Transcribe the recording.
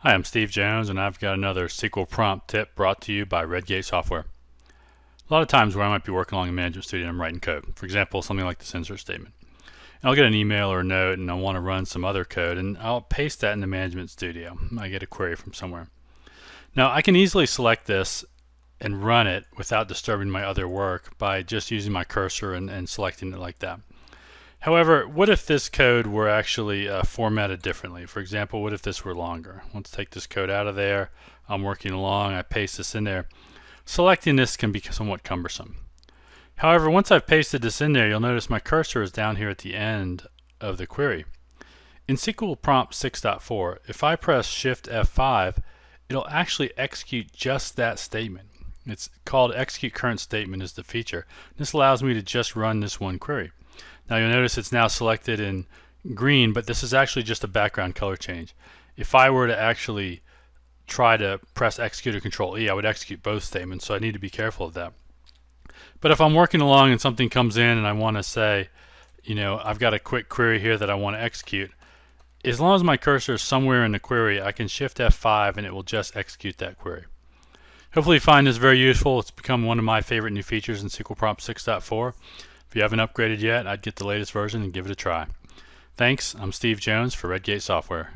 Hi, I'm Steve Jones, and I've got another SQL Prompt tip brought to you by Redgate Software. A lot of times where I might be working along in Management Studio and I'm writing code, for example, something like this insert statement. And I'll get an email or a note and I want to run some other code, and I'll paste that into Management Studio. I get a query from somewhere. Now, I can easily select this and run it without disturbing my other work by just using my cursor and selecting it like that. However, what if this code were actually formatted differently? For example, what if this were longer? Let's take this code out of there. I'm working along, I paste this in there. Selecting this can be somewhat cumbersome. However, once I've pasted this in there, you'll notice my cursor is down here at the end of the query. In SQL Prompt 6.4, if I press Shift F5, it'll actually execute just that statement. It's called Execute Current Statement is the feature. This allows me to just run this one query. Now you'll notice it's now selected in green, but this is actually just a background color change. If I were to actually try to press execute or control E, I would execute both statements, so I need to be careful of that. But if I'm working along and something comes in and I want to say, I've got a quick query here that I want to execute, as long as my cursor is somewhere in the query, I can Shift F5 and it will just execute that query. Hopefully you find this very useful. It's become one of my favorite new features in SQL Prompt 6.4. If you haven't upgraded yet, I'd get the latest version and give it a try. Thanks. I'm Steve Jones for Redgate Software.